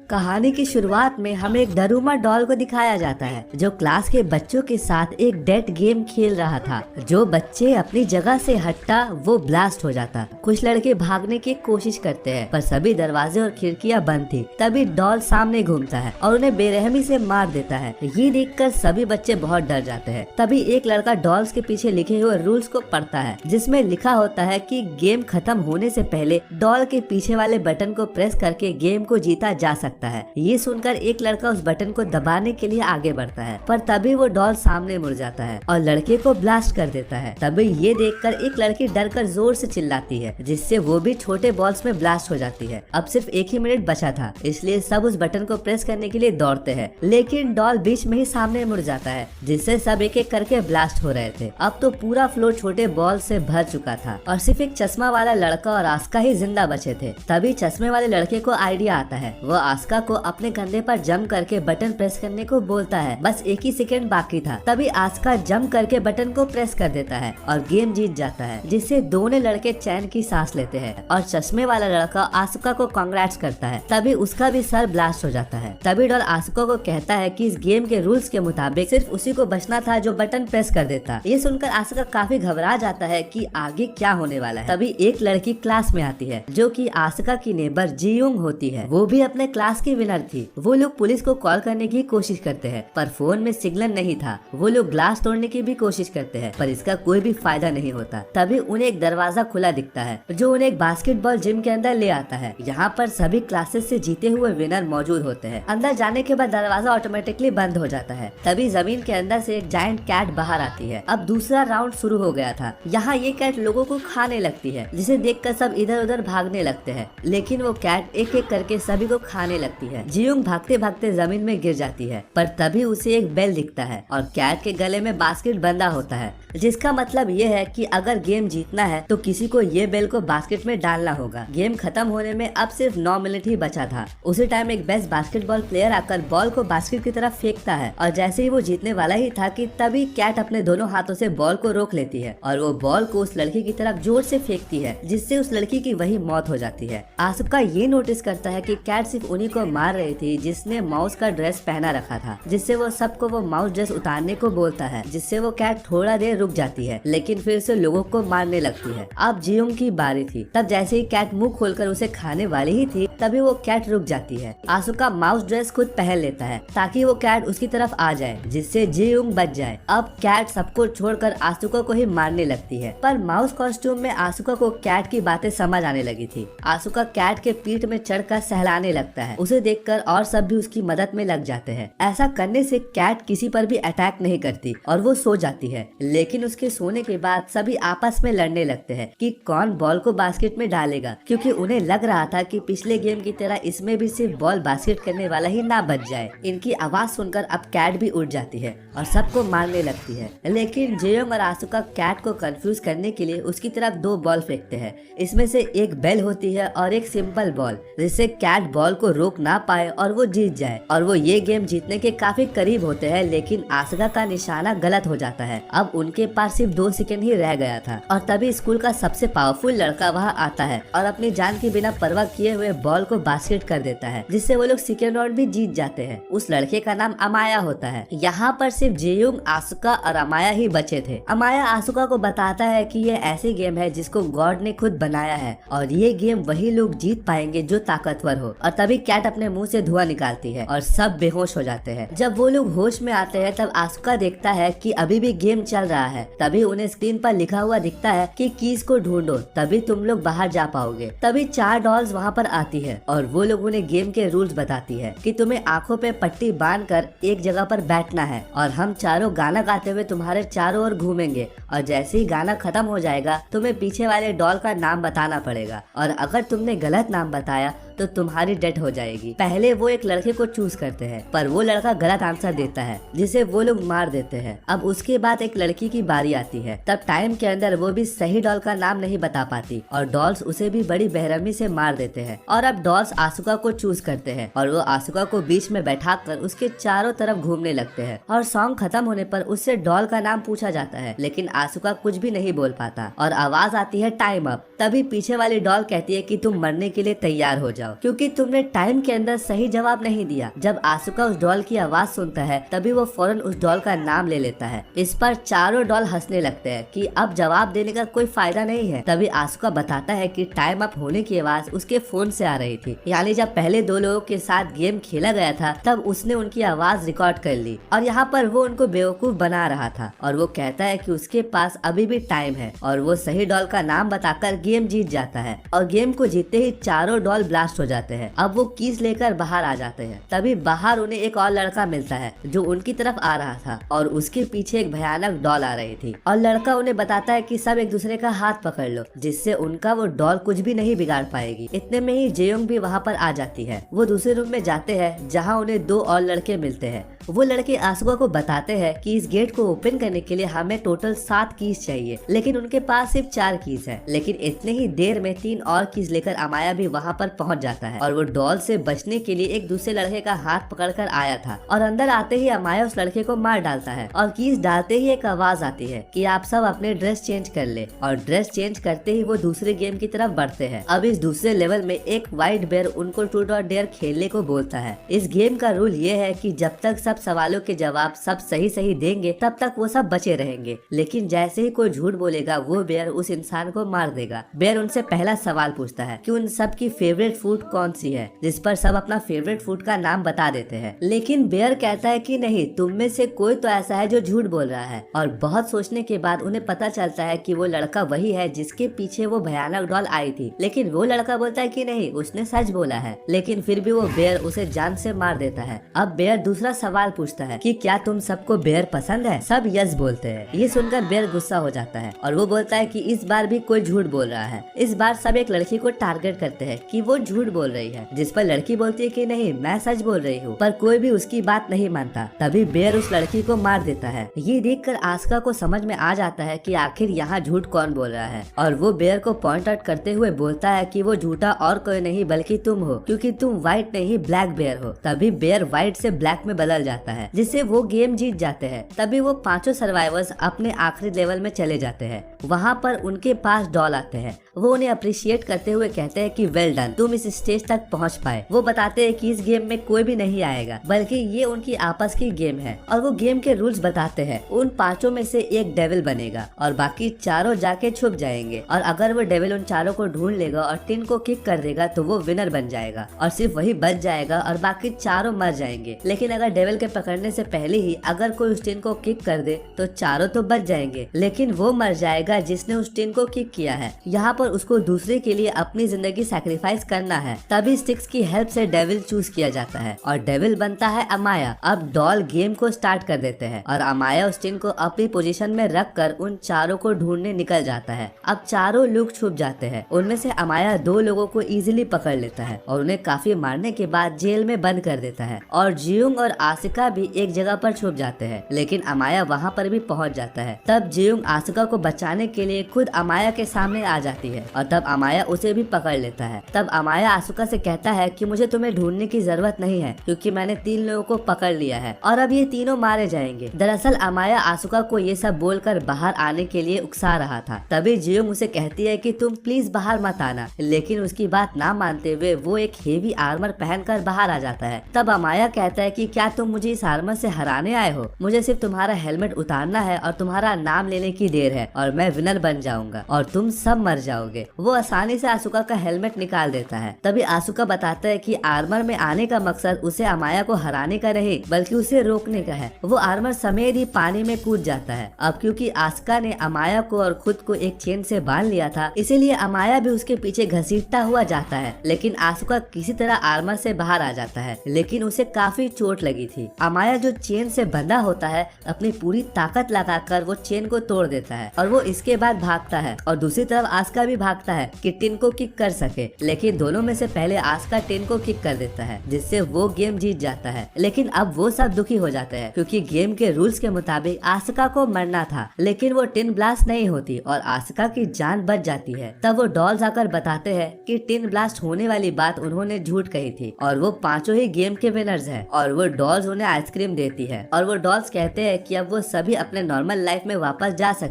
कहानी की शुरुआत में हमें एक डरूमा डॉल को दिखाया जाता है जो क्लास के बच्चों के साथ एक डेड गेम खेल रहा था। जो बच्चे अपनी जगह से हटता वो ब्लास्ट हो जाता। कुछ लड़के भागने की कोशिश करते हैं पर सभी दरवाजे और खिड़कियां बंद थी। तभी डॉल सामने घूमता है और उन्हें बेरहमी से मार देता है। ये देखकर सभी बच्चे बहुत डर जाते हैं। तभी एक लड़का डॉल्स के पीछे लिखे हुए रूल्स को पढ़ता है जिसमें लिखा होता है कि गेम खत्म होने से पहले डॉल के पीछे वाले बटन को प्रेस करके गेम को जीता जा सकता है। ये सुनकर एक लड़का उस बटन को दबाने के लिए आगे बढ़ता है पर तभी वो डॉल सामने मुड़ जाता है और लड़के को ब्लास्ट कर देता है। तभी ये देखकर एक लड़की डर कर जोर से चिल्लाती है जिससे वो भी छोटे बॉल्स में ब्लास्ट हो जाती है। अब सिर्फ एक ही मिनट बचा था इसलिए सब उस बटन को प्रेस करने के लिए दौड़ते हैं लेकिन डॉल बीच में ही सामने मुड़ जाता है जिससे सब एक एक करके ब्लास्ट हो रहे थे। अब तो पूरा फ्लोर छोटे बॉल से भर चुका था और सिर्फ एक चश्मा वाला लड़का और आस्का ही जिंदा बचे थे। तभी चश्मे वाले लड़के को आइडिया आता है। वो आस्का को अपने कंधे पर जम करके बटन प्रेस करने को बोलता है। बस एक ही सेकंड बाकी था। तभी आस्का जम करके बटन को प्रेस कर देता है और गेम जीत जाता है जिससे दोनों लड़के चैन की सांस लेते हैं और चश्मे वाला लड़का आस्का को कांग्रेट्स करता है। तभी उसका भी सर ब्लास्ट हो जाता है। तभी डॉल आस्का को कहता है कि इस गेम के रूल्स के मुताबिक सिर्फ उसी को बचना था जो बटन प्रेस कर देता। ये सुनकर आस्का काफी घबरा जाता है कि आगे क्या होने वाला है। तभी एक लड़की क्लास में आती है जो कि आस्का की नेबर जीयुंग होती है। वो भी अपने क्लास की विनर थी। वो लोग पुलिस को कॉल करने की कोशिश करते हैं पर फोन में सिग्नल नहीं था। वो लोग ग्लास तोड़ने की भी कोशिश करते हैं पर इसका कोई भी फायदा नहीं होता। तभी उन्हें एक दरवाजा खुला दिखता है जो उन्हें एक बास्केटबॉल जिम के अंदर ले आता है। यहाँ पर सभी क्लासेस से जीते हुए विनर मौजूद होते हैं। अंदर जाने के बाद दरवाजा ऑटोमेटिकली बंद हो जाता है। तभी जमीन के अंदर से एक जायंट कैट बाहर आती है। अब दूसरा राउंड शुरू हो गया था। यहाँ ये कैट लोगों को खाने लगती है जिसे देखकर सब इधर उधर भागने लगते हैं लेकिन वो कैट एक एक करके सभी को खाने लगती है। जियुंग भागते भागते जमीन में गिर जाती है पर तभी उसे एक बेल दिखता है और कैट के गले में बास्केट बंधा होता है जिसका मतलब ये है कि अगर गेम जीतना है तो किसी को ये बेल को बास्केट में डालना होगा। गेम खत्म होने में अब सिर्फ 9 मिनट ही बचा था। उसी टाइम एक बेस्ट बास्केटबॉल प्लेयर आकर बॉल को बास्केट की तरफ फेंकता है और जैसे ही वो जीतने वाला ही था कि तभी कैट अपने दोनों हाथों से बॉल को रोक लेती है और वो बॉल को उस लड़की की तरफ जोर से फेंकती है जिससे उस लड़की की वही मौत हो जाती है। आसुका ये नोटिस करता है कि कैट सिर्फ उन्हीं को मार रही थी जिसने माउस का ड्रेस पहना रखा था जिससे वो सबको वो माउस ड्रेस उतारने को बोलता है जिससे वो कैट थोड़ा देर रुक जाती है लेकिन फिर से लोगों को मारने लगती है। अब जियुंग की बारी थी। तब जैसे ही कैट मुंह खोलकर उसे खाने वाली ही थी तभी वो कैट रुक जाती है। आसुका माउस ड्रेस खुद पहन लेता है ताकि वो कैट उसकी तरफ आ जाए जिससे जियुंग बच जाए। अब कैट सबको छोड़कर आसुका को ही मारने लगती है पर माउस कॉस्ट्यूम में आसुका को कैट की बातें समझ आने लगी थी। आसुका कैट के पीठ में चढ़कर सहलाने लगता है। उसे देखकर और सब भी उसकी मदद में लग जाते हैं। ऐसा करने से कैट किसी पर भी अटैक नहीं करती और वो सो जाती है लेकिन उसके सोने के बाद सभी आपस में लड़ने लगते हैं कि कौन बॉल को बास्केट में डालेगा क्योंकि उन्हें लग रहा था कि पिछले गेम की तरह इसमें भी सिर्फ बॉल बास्केट करने वाला ही ना बच जाए। इनकी आवाज सुनकर अब कैट भी उठ जाती है और सबको मारने लगती है लेकिन जियुंग और आसुका कैट को कंफ्यूज करने के लिए उसकी तरफ 2 बॉल फेंकते हैं। इसमें से एक बेल होती है और एक सिंपल बॉल जिससे कैट बॉल को रोक ना पाए और वो जीत जाए और वो ये गेम जीतने के काफी करीब होते हैं लेकिन आसुका का निशाना गलत हो जाता है। अब उनके पास सिर्फ 2 सेकंड ही रह गया था और तभी स्कूल का सबसे पावरफुल लड़का वहाँ आता है और अपनी जान की बिना परवाह किए हुए बॉल को बास्केट कर देता है जिससे वो लोग सेकंड राउंड भी जीत जाते हैं। उस लड़के का नाम अमाया होता है। यहाँ पर सिर्फ जियुंग, आसुका और अमाया ही बचे थे। अमाया आसुका को बताता है कि ये ऐसी गेम है जिसको गॉड ने खुद बनाया है और ये गेम वही लोग जीत पाएंगे जो ताकतवर हो। और तभी कैट अपने मुंह से धुआं निकालती है और सब बेहोश हो जाते हैं। जब वो लोग होश में आते हैं तब आसुका देखता है कि अभी भी गेम चल रहा है। तभी उन्हें स्क्रीन पर लिखा हुआ दिखता है कि कीज को ढूंढो तभी तुम लोग बाहर जा पाओगे। तभी 4 डॉल्स वहाँ पर आती है और वो लोग उन्हें गेम के रूल्स बताती है कि तुम्हें आंखों पे पट्टी बांधकर एक जगह पर बैठना है और हम चारों गाना गाते हुए तुम्हारे चारों ओर घूमेंगे और जैसे ही गाना खत्म हो जाएगा तुम्हें पीछे वाले डॉल का नाम बताना पड़ेगा और अगर तुमने गलत नाम बताया तो तुम्हारी डेथ हो जाएगी। पहले वो एक लड़के को चूज करते हैं पर वो लड़का गलत आंसर देता है जिसे वो लोग मार देते हैं। अब उसके बाद एक लड़की की बारी आती है। तब टाइम के अंदर वो भी सही डॉल का नाम नहीं बता पाती और डॉल्स उसे भी बड़ी बेरहमी से मार देते हैं। और अब डॉल्स आसुका को चूज करते हैं और वो आसुका को बीच में बैठाकर उसके चारों तरफ घूमने लगते हैं और सॉन्ग खत्म होने पर उससे डॉल का नाम पूछा जाता है लेकिन आसुका कुछ भी नहीं बोल पाता और आवाज आती है टाइम अप। तभी पीछे वाली डॉल कहती है कि तुम मरने के लिए तैयार हो जाओ। जाओ क्योंकि तुमने टाइम के अंदर सही जवाब नहीं दिया। जब आसुका उस डॉल की आवाज सुनता है तभी वो फौरन उस डॉल का नाम ले लेता है। इस पर चारों डॉल हंसने लगते हैं कि अब जवाब देने का कोई फायदा नहीं है। तभी आसुका बताता है कि टाइम अप होने की आवाज उसके फोन से आ रही थी, यानी जब पहले दो लोगों के साथ गेम खेला गया था तब उसने उनकी आवाज रिकॉर्ड कर ली और यहाँ पर वो उनको बेवकूफ बना रहा था। और वो कहता है कि उसके पास अभी भी टाइम है और वो सही डॉल का नाम बताकर गेम जीत जाता है। और गेम को जीतते ही चारों डॉल ब्लास्ट हो जाते हैं। अब वो कीज लेकर बाहर आ जाते हैं। तभी बाहर उन्हें एक और लड़का मिलता है जो उनकी तरफ आ रहा था और उसके पीछे एक भयानक डॉल आ रही थी। और लड़का उन्हें बताता है कि सब एक दूसरे का हाथ पकड़ लो, जिससे उनका वो डॉल कुछ भी नहीं बिगाड़ पाएगी। इतने में ही जेयोंग भी वहाँ पर आ जाती है। वो दूसरे रूम में जाते हैं जहाँ उन्हें दो और लड़के मिलते हैं। वो लड़के आसुका को बताते हैं कि इस गेट को ओपन करने के लिए हमें टोटल 7 कीज चाहिए, लेकिन उनके पास सिर्फ 4 कीज है। लेकिन इतने ही देर में 3 और कीज लेकर अमाया भी वहाँ पर पहुँच जाता है और वो डॉल से बचने के लिए एक दूसरे लड़के का हाथ पकड़कर आया था। और अंदर आते ही अमाया उस लड़के को मार डालता है और कीज डालते ही एक आवाज आती है कि आप सब अपने ड्रेस चेंज कर ले। और ड्रेस चेंज करते ही वो दूसरे गेम की तरफ बढ़ते हैं। अब इस दूसरे लेवल में एक व्हाइट बेयर उनको ट्रूथ और डेयर खेलने को बोलता है। इस गेम का रूल ये है कि जब तक सब सवालों के जवाब सब सही सही देंगे तब तक वो सब बचे रहेंगे, लेकिन जैसे ही कोई झूठ बोलेगा वो बेयर उस इंसान को मार देगा। बेयर उनसे पहला सवाल पूछता है कि उन सब की फेवरेट फूड कौन सी है, जिस पर सब अपना फेवरेट फूड का नाम बता देते हैं। लेकिन बेयर कहता है कि नहीं, तुम में से कोई तो ऐसा है जो झूठ बोल रहा है। और बहुत सोचने के बाद उन्हें पता चलता है कि वो लड़का वही है जिसके पीछे वो भयानक डॉल आई थी। लेकिन वो लड़का बोलता है कि नहीं, उसने सच बोला है। लेकिन फिर भी वो बेयर उसे जान से मार देता है। अब बेयर दूसरा सवाल पूछता है कि क्या तुम सबको बेयर पसंद है? सब यस बोलते हैं। ये सुनकर बेयर गुस्सा हो जाता है और वो बोलता है कि इस बार भी कोई झूठ बोल रहा है। इस बार सब एक लड़की को टारगेट करते हैं कि वो झूठ बोल रही है, जिस पर लड़की बोलती है कि नहीं, मैं सच बोल रही हूँ। पर कोई भी उसकी बात नहीं मानता। तभी बेयर उस लड़की को मार देता है। ये देखकर आस्का को समझ में आ जाता है कि आखिर यहाँ झूठ कौन बोल रहा है और वो बेयर को पॉइंट आउट करते हुए बोलता है कि वो झूठा और कोई नहीं बल्कि तुम हो, क्योंकि तुम व्हाइट नहीं ब्लैक बेयर हो। तभी बेयर व्हाइट से ब्लैक में बदल जाता है, जिससे वो गेम जीत जाते हैं। तभी वो पांचों सर्वाइवर्स अपने आखिरी लेवल में चले जाते हैं। वहाँ पर उनके पास डॉल आते हैं। वो उन्हें अप्रिशिएट करते हुए कहते हैं कि वेल डन, तुम इस स्टेज तक पहुँच पाए। वो बताते हैं कि इस गेम में कोई भी नहीं आएगा, बल्कि ये उनकी आपस की गेम है। और वो गेम के रूल्स बताते हैं। उन पांचों में से एक डेविल बनेगा और बाकी चारों जाके छुप जाएंगे। और अगर वो डेविल उन चारों को ढूंढ लेगा और टिन को किक कर देगा तो वो विनर बन जाएगा और सिर्फ वही बच जाएगा और बाकी चारों मर जाएंगे। लेकिन अगर डेविल के पकड़ने से पहले ही अगर कोई उस टिन को किक कर दे तो चारों तो बच जाएंगे, लेकिन वो मर जाएगा जिसने उस टिन को किक किया है। यहाँ पर उसको दूसरे के लिए अपनी जिंदगी सैक्रिफाइस करना है। तभी स्टिक्स की हेल्प से डेविल चूज किया जाता है और डेविल बनता है अमाया। अब डॉल गेम को स्टार्ट कर देते हैं और अमाया उस टिन को अपनी पोजीशन में रख कर उन चारों को ढूंढने निकल जाता है। अब चारों लोग छुप जाते हैं। उनमें से अमाया 2 लोगों को इजीली पकड़ लेता है और उन्हें काफी मारने के बाद जेल में बंद कर देता है। और जियोंग और आसिका भी एक जगह पर छुप जाते हैं, लेकिन अमाया वहाँ पर भी पहुँच जाता है। तब जियोंग आसिका को बचाने के लिए खुद अमाया के सामने आ जाती है और तब अमाया उसे भी पकड़ लेता है। तब अमाया आसिका से कहता है कि मुझे तुम्हें ढूंढने की जरूरत नहीं है, क्योंकि मैंने 3 लोगों को पकड़ लिया है और अब ये तीनों मारे जाएंगे। दरअसल अमाया आसिका को ये सब बोलकर बाहर आने के लिए उकसा रहा था। तभी जियोंग उसे कहती है कि तुम प्लीज बाहर मत आना, लेकिन उसकी बात ना मानते हुए वो एक हेवी आर्मर पहनकर बाहर आ जाता है। तब अमाया कहता है कि क्या तुम मुझे इस आर्मर से हराने आए हो? मुझे सिर्फ तुम्हारा हेलमेट उतारना है और तुम्हारा नाम लेने की देर है और मैं विनर बन जाऊंगा और तुम सब मर जाओगे। वो आसानी से आसुका का हेलमेट निकाल देता है। तभी आसुका बताता है कि आर्मर में आने का मकसद उसे अमाया को हराने का नहीं बल्कि उसे रोकने का है। वो आर्मर समेत ही पानी में कूद जाता है। अब क्योंकि आस्का ने अमाया को और खुद को एक चेन से बांध लिया था, इसीलिए अमाया भी उसके पीछे घसीटता हुआ जाता है। लेकिन आसुका किसी तरह आर्मर से बाहर आ जाता है, लेकिन उसे काफी चोट लगी थी। अमाया जो चेन से बंधा होता है अपनी पूरी ताकत लगाकर वो चेन को तोड़ देता है और वो इसके बाद भागता है। और दूसरी तरफ आस्का भी भागता है कि टिन को किक कर सके, लेकिन दोनों में से पहले आस्का टिन को किक कर देता है, जिससे वो गेम जीत जाता है। लेकिन अब वो सब दुखी हो जाते हैं क्योंकि गेम के रूल्स के मुताबिक आस्का को मरना था, लेकिन वो टिन ब्लास्ट नहीं होती और आस्का की जान बच जाती है। तब वो डॉल्स आकर बताते हैं कि टिन ब्लास्ट होने वाली बात उन्होंने झूठ कही थी और वो पांचों ही गेम के विनर्स हैं। और वो डॉल्स उन्हें आइसक्रीम देती है और वो डॉल्स कहते हैं कि अब वो सभी अपने नॉर्मल लाइफ में वापस जा सकते